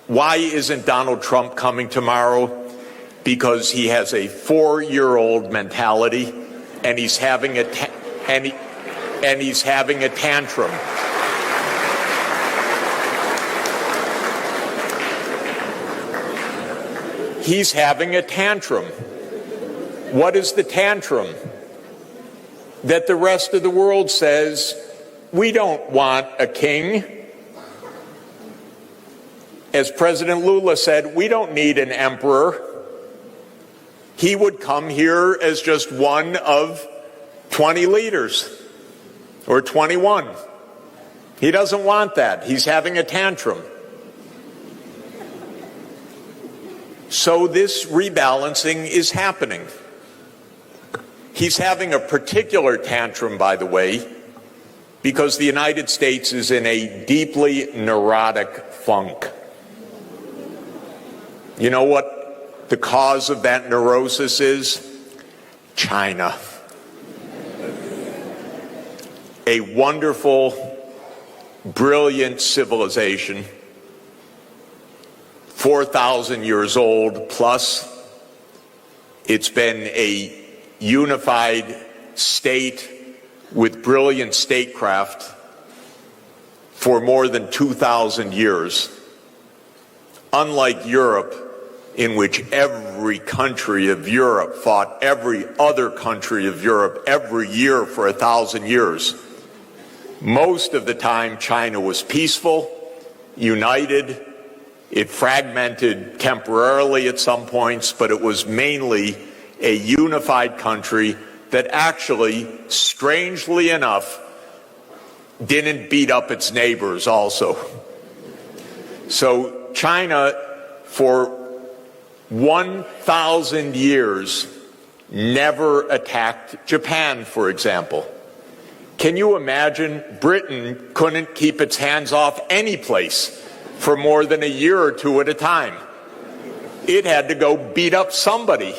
Why isn't Donald Trump coming tomorrow? Because he has a 4-year-old mentality, and he's having a he's having a tantrum. He's having a tantrum. What is the tantrum? That the rest of the world says, we don't want a king. As President Lula said, we don't need an emperor. He would come here as just one of 20 leaders, or 21. He doesn't want that. He's having a tantrum. So this rebalancing is happening. He's having a particular tantrum, by the way, because the United States is in a deeply neurotic funk. You know what the cause of that neurosis is? China. A wonderful, brilliant civilization, 4,000 years old plus. It's been a unified state with brilliant statecraft for more than 2,000 years. Unlike Europe, in which every country of Europe fought every other country of Europe every year for 1,000 years. Most of the time, China was peaceful, united. It fragmented temporarily at some points, but it was mainly a unified country that actually, strangely enough, didn't beat up its neighbors also. So China, for 1,000 years, never attacked Japan, for example. Can you imagine? Britain couldn't keep its hands off any place for more than a year or two at a time. It had to go beat up somebody.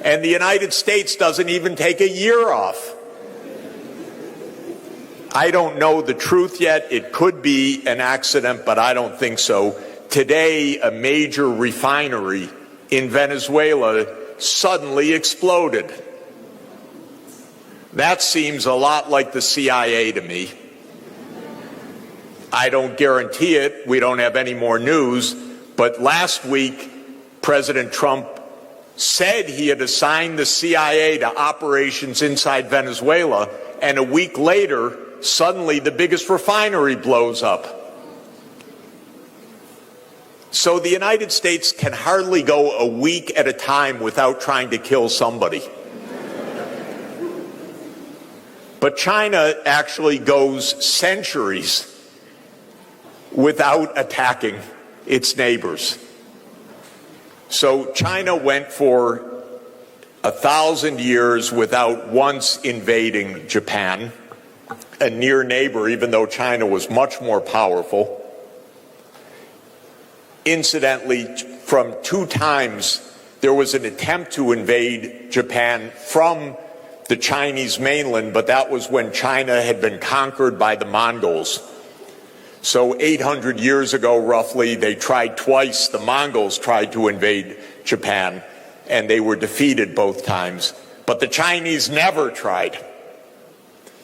And the United States doesn't even take a year off. I don't know the truth yet. It could be an accident, but I don't think so. Today, a major refinery in Venezuela suddenly exploded. That seems a lot like the CIA to me. I don't guarantee it. We don't have any more news. But last week, President Trump said he had assigned the CIA to operations inside Venezuela, and a week later, suddenly the biggest refinery blows up. So the United States can hardly go a week at a time without trying to kill somebody. But China actually goes centuries without attacking its neighbors. So China went for 1,000 years without once invading Japan, a near neighbor, even though China was much more powerful. Incidentally, from 2 times, there was an attempt to invade Japan from the Chinese mainland, but that was when China had been conquered by the Mongols. So 800 years ago, roughly, they tried twice. The Mongols tried to invade Japan, and they were defeated both times. But the Chinese never tried.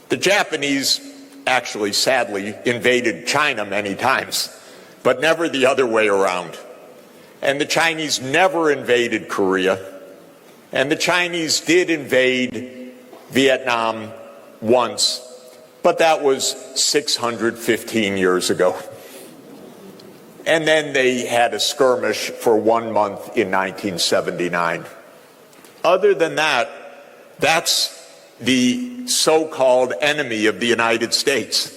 The Japanese actually, sadly, invaded China many times, but never the other way around. And the Chinese never invaded Korea. And the Chinese did invade Vietnam once, but that was 615 years ago. And then they had a skirmish for 1 month in 1979. Other than that, that's the so-called enemy of the United States.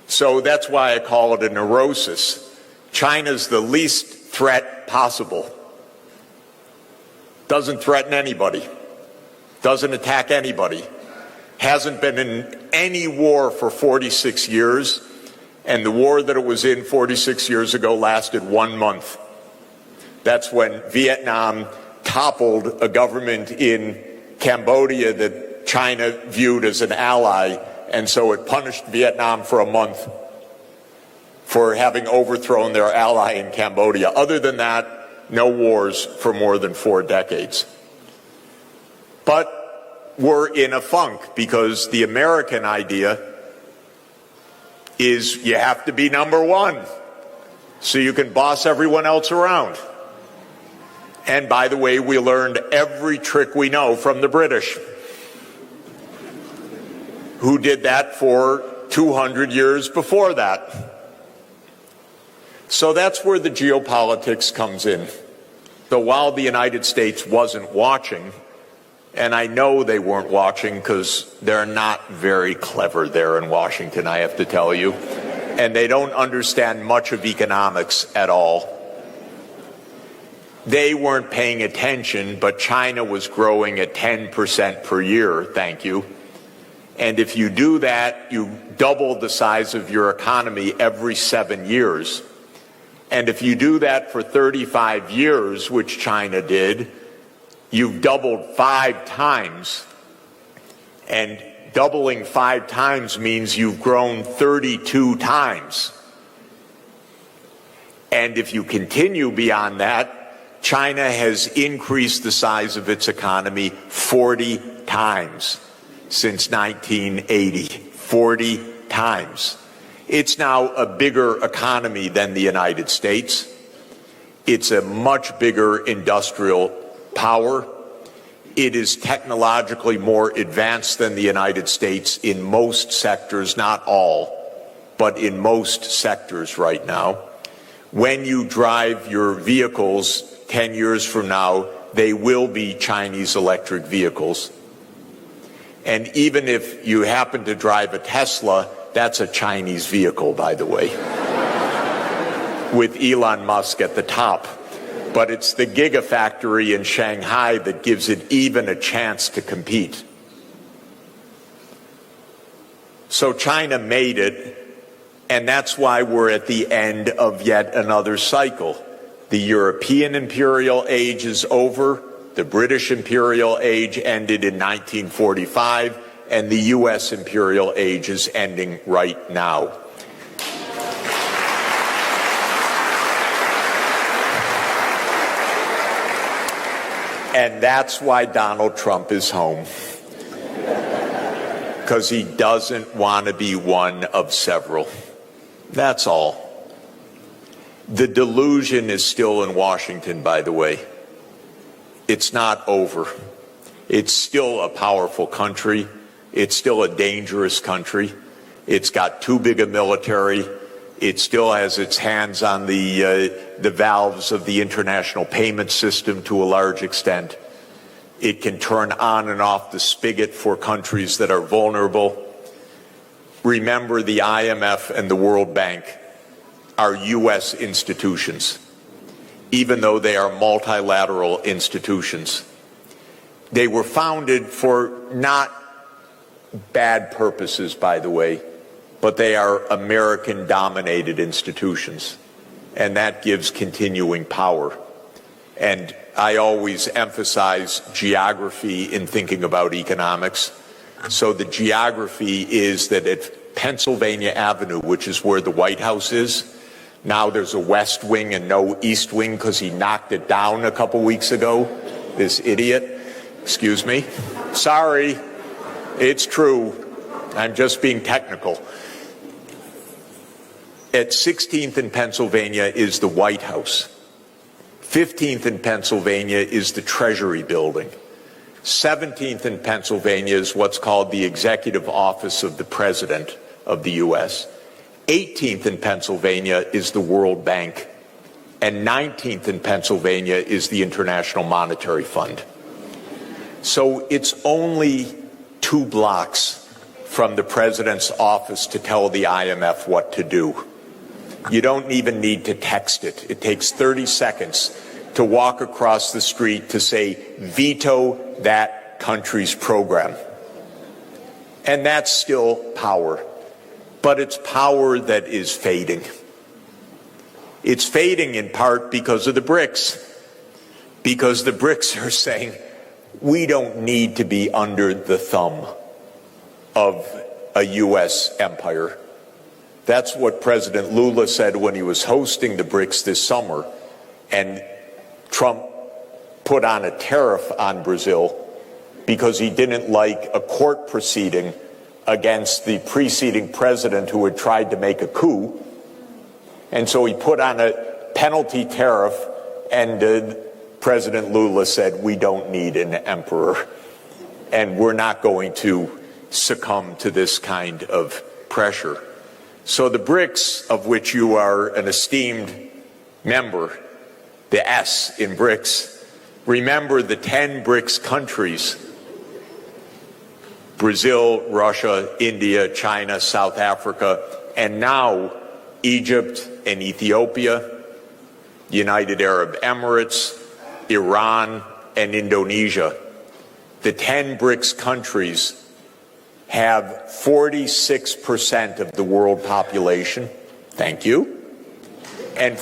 So that's why I call it a neurosis. China's the least threat possible. Doesn't threaten anybody. Doesn't attack anybody. Hasn't been in any war for 46 years, and the war that it was in 46 years ago lasted 1 month. That's when Vietnam toppled a government in Cambodia that China viewed as an ally, and so it punished Vietnam for a month. for having overthrown their ally in Cambodia. Other than that, no wars for more than 4 decades. But we're in a funk because the American idea is you have to be number one so you can boss everyone else around. And by the way, we learned every trick we know from the British, who did that for 200 years before that. So that's where the geopolitics comes in. So while the United States wasn't watching, and I know they weren't watching because they're not very clever there in Washington, I have to tell you, and they don't understand much of economics at all. They weren't paying attention, but China was growing at 10% per year, thank you. And if you do that, you double the size of your economy every 7 years. And if you do that for 35 years, which China did, you've doubled 5 times. And doubling 5 times means you've grown 32 times. And if you continue beyond that, China has increased the size of its economy 40 times since 1980. 40 times. It's now a bigger economy than the United States. It's a much bigger industrial power. It is technologically more advanced than the United States in most sectors, not all, but in most sectors right now. When you drive your vehicles 10 years from now, they will be Chinese electric vehicles. And even if you happen to drive a Tesla, that's a Chinese vehicle, by the way, with Elon Musk at the top. But it's the gigafactory in Shanghai that gives it even a chance to compete. So China made it, and that's why we're at the end of yet another cycle. The European imperial age is over. The British imperial age ended in 1945. And the U.S. imperial age is ending right now. And that's why Donald Trump is home. Because he doesn't want to be one of several. That's all. The delusion is still in Washington, by the way. It's not over. It's still a powerful country. It's still a dangerous country. It's got too big a military. It still has its hands on the valves of the international payment system to a large extent. It can turn on and off the spigot for countries that are vulnerable. Remember, the IMF and the World Bank are U.S. institutions, even though they are multilateral institutions. They were founded for not bad purposes, by the way, but they are American-dominated institutions, and that gives continuing power. And I always emphasize geography in thinking about economics. So the geography is that at Pennsylvania Avenue, which is where the White House is, now there's a West Wing and no East Wing because he knocked it down a couple weeks ago, this idiot. Excuse me. Sorry. It's true. I'm just being technical. At 16th in Pennsylvania is the White House. 15th in Pennsylvania is the Treasury Building. 17th in Pennsylvania is what's called the Executive Office of the President of the U.S. 18th in Pennsylvania is the World Bank. And 19th in Pennsylvania is the International Monetary Fund. So it's only 2 blocks from the president's office to tell the IMF what to do. You don't even need to text it. It takes 30 seconds to walk across the street to say, veto that country's program. And that's still power. But it's power that is fading. It's fading in part because of the BRICS. Because the BRICS are saying, we don't need to be under the thumb of a U.S. empire. That's what President Lula said when he was hosting the BRICS this summer, and Trump put on a tariff on Brazil because he didn't like a court proceeding against the preceding president who had tried to make a coup. And so he put on a penalty tariff, and President Lula said, we don't need an emperor, and we're not going to succumb to this kind of pressure. So the BRICS, of which you are an esteemed member, the S in BRICS, remember the 10 BRICS countries: Brazil, Russia, India, China, South Africa, and now Egypt and Ethiopia, United Arab Emirates, Iran, and Indonesia. The 10 BRICS countries have 46% of the world population. Thank you. And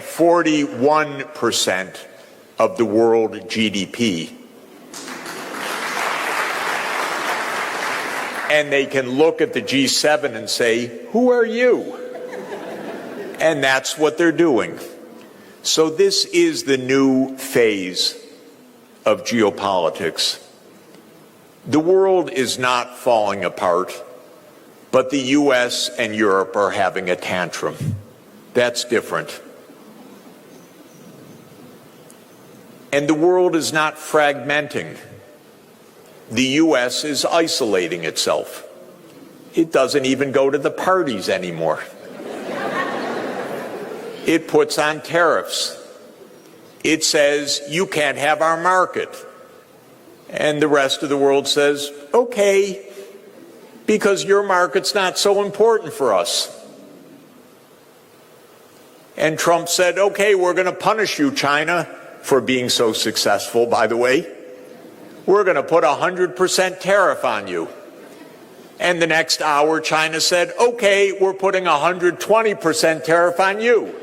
41% of the world GDP. And they can look at the G7 and say, who are you? And that's what they're doing. So this is the new phase of geopolitics. The world is not falling apart, but the US and Europe are having a tantrum. That's different. And the world is not fragmenting. The US is isolating itself. It doesn't even go to the parties anymore. It puts on tariffs. It says, you can't have our market. And the rest of the world says, okay, because your market's not so important for us. And Trump said, okay, we're going to punish you, China, for being so successful, by the way. We're going to put 100% tariff on you. And the next hour, China said, okay, we're putting 120% tariff on you.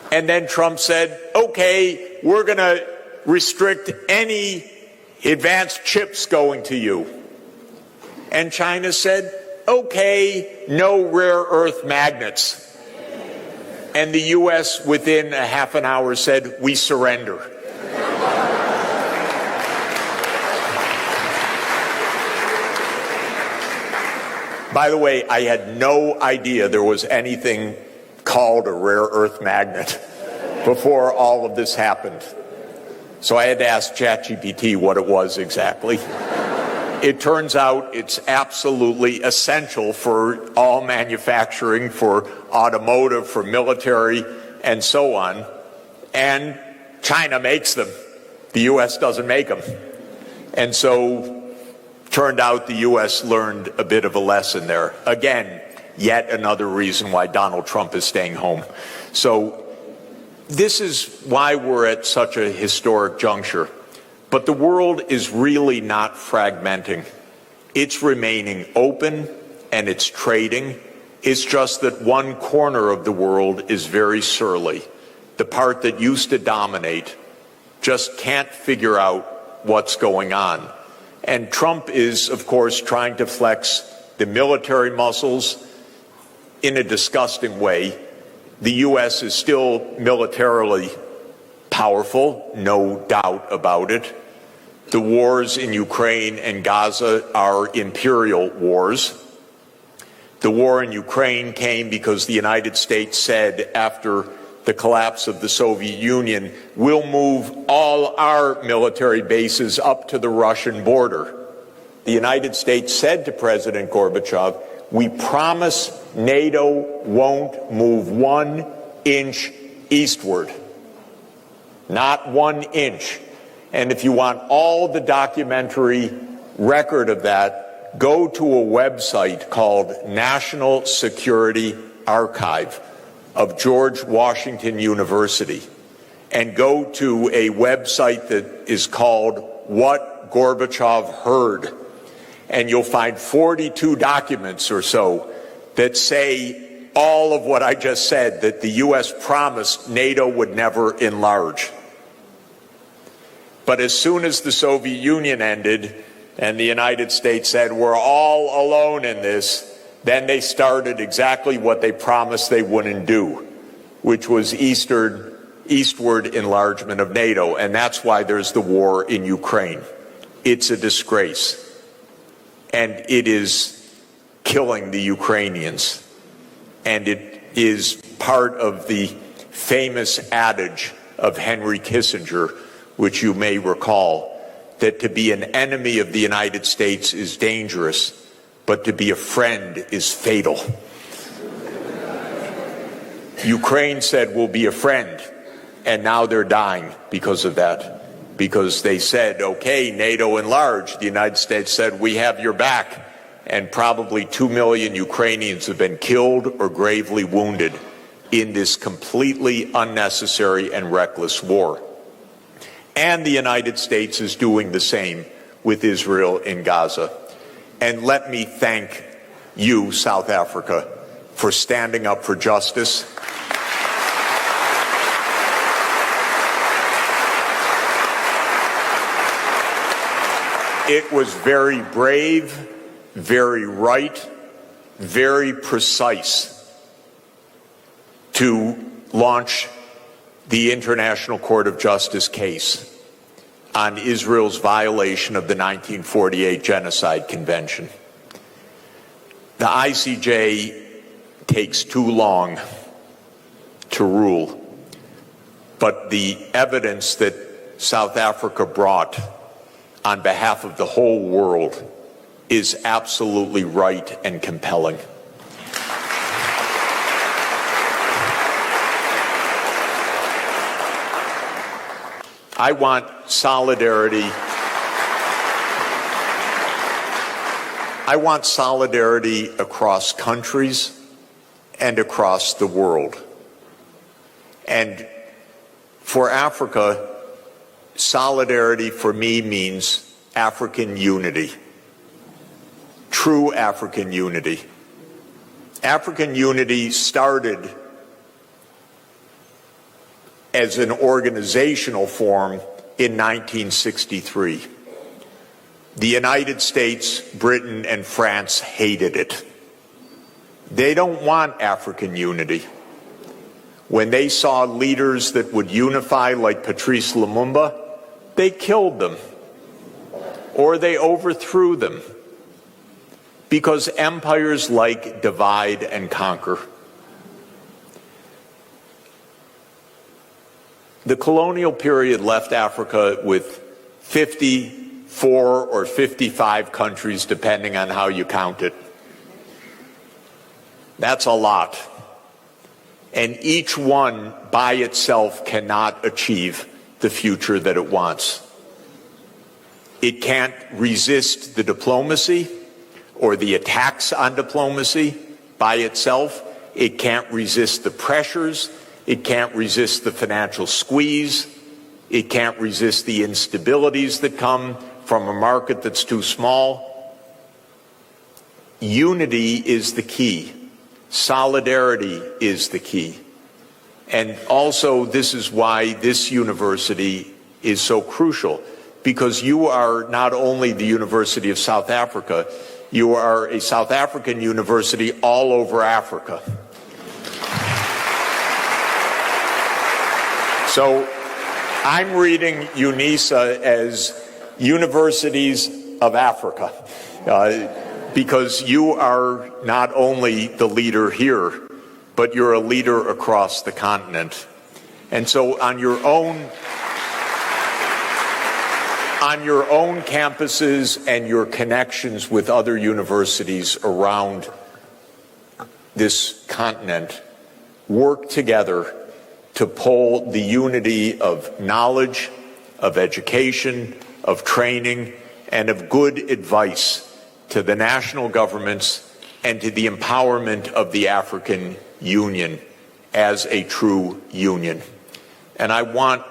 And then Trump said, okay, we're going to restrict any advanced chips going to you. And China said, okay, no rare earth magnets. And the U.S. within a half an hour said, we surrender. By the way, I had no idea there was anything called a rare earth magnet before all of this happened. So I had to ask ChatGPT what it was exactly. It turns out it's absolutely essential for all manufacturing, for automotive, for military, and so on. And China makes them. The U.S. doesn't make them. And so turned out the U.S. learned a bit of a lesson there. Again, yet another reason why Donald Trump is staying home. So this is why we're at such a historic juncture. But the world is really not fragmenting. It's remaining open and it's trading. It's just that one corner of the world is very surly. The part that used to dominate just can't figure out what's going on. And Trump is, of course, trying to flex the military muscles in a disgusting way. The U.S. is still militarily powerful, no doubt about it. The wars in Ukraine and Gaza are imperial wars. The war in Ukraine came because the United States said after the collapse of the Soviet Union, we'll move all our military bases up to the Russian border. The United States said to President Gorbachev, we promise NATO won't move 1 inch eastward. Not 1 inch. And if you want all the documentary record of that, go to a website called National Security Archive of George Washington University, and go to a website that is called What Gorbachev Heard. And you'll find 42 documents or so that say all of what I just said, that the U.S. promised NATO would never enlarge. But as soon as the Soviet Union ended, and the United States said, we're all alone in this, then they started exactly what they promised they wouldn't do, which was eastward enlargement of NATO. And that's why there's the war in Ukraine. It's a disgrace. And it is killing the Ukrainians. And it is part of the famous adage of Henry Kissinger, which you may recall, that to be an enemy of the United States is dangerous, but to be a friend is fatal. Ukraine said, we'll be a friend, and now they're dying because of that. Because they said, okay, NATO enlarged. The United States said, we have your back. And probably 2 million Ukrainians have been killed or gravely wounded in this completely unnecessary and reckless war. And the United States is doing the same with Israel in Gaza. And let me thank you, South Africa, for standing up for justice. It was very brave, very right, very precise to launch the International Court of Justice case on Israel's violation of the 1948 Genocide Convention. The ICJ takes too long to rule, but the evidence that South Africa brought on behalf of the whole world is absolutely right and compelling. I want solidarity. I want solidarity across countries and across the world. And for Africa, solidarity for me means African unity, true African unity. African unity started as an organizational form in 1963. The United States, Britain, and France hated it. They don't want African unity. When they saw leaders that would unify like Patrice Lumumba, they killed them or they overthrew them, because empires like divide and conquer. The colonial period left Africa with 54 or 55 countries, depending on how you count it. That's a lot. And each one by itself cannot achieve the future that it wants. It can't resist the diplomacy or the attacks on diplomacy by itself. It can't resist the pressures. It can't resist the financial squeeze. It can't resist the instabilities that come from a market that's too small. Unity is the key. Solidarity is the key. And also, this is why this university is so crucial, because you are not only the University of South Africa, you are a South African university all over Africa. So I'm reading UNISA as Universities of Africa, because you are not only the leader here, but you're a leader across the continent. And so on your own campuses and your connections with other universities around this continent, work together to pull the unity of knowledge, of education, of training, and of good advice to the national governments and to the empowerment of the African Union as a true union. And I want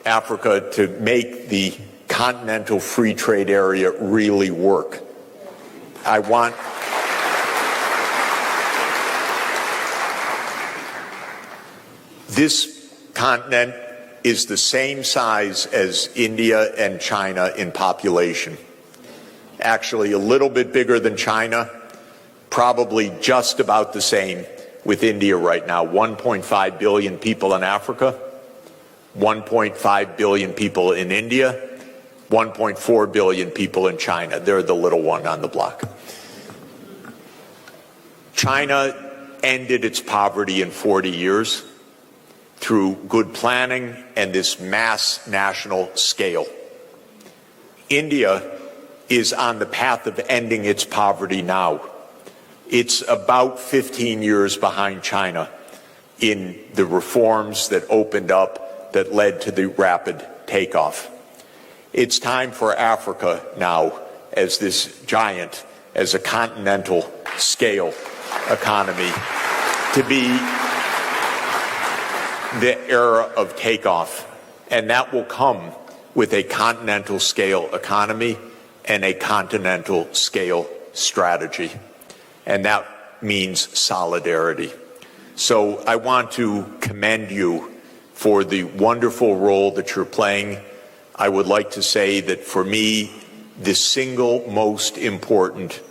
Africa to make the continental free trade area really work. I want this continent is the same size as India and China in population. actually a little bit bigger than China, probably just about the same with India right now. 1.5 billion people in Africa, 1.5 billion people in India, 1.4 billion people in China. They're the little one on the block. China ended its poverty in 40 years through good planning and this mass national scale. India is on the path of ending its poverty now. It's about 15 years behind China in the reforms that opened up that led to the rapid takeoff. It's time for Africa now, as this giant, as a continental scale economy, to be the era of takeoff. And that will come with a continental scale economy and a continental scale strategy. And that means solidarity. So I want to commend you for the wonderful role that you're playing. I would like to say that for me, the single most important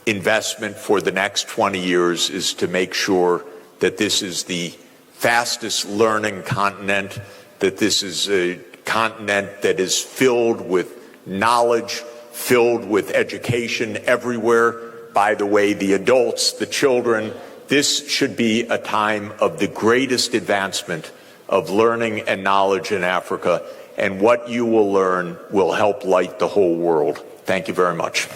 investment for the next 20 years is to make sure that this is the fastest learning continent, that this is a continent that is filled with knowledge, filled with education everywhere. By the way, the adults, the children, this should be a time of the greatest advancement of learning and knowledge in Africa. And what you will learn will help light the whole world. Thank you very much.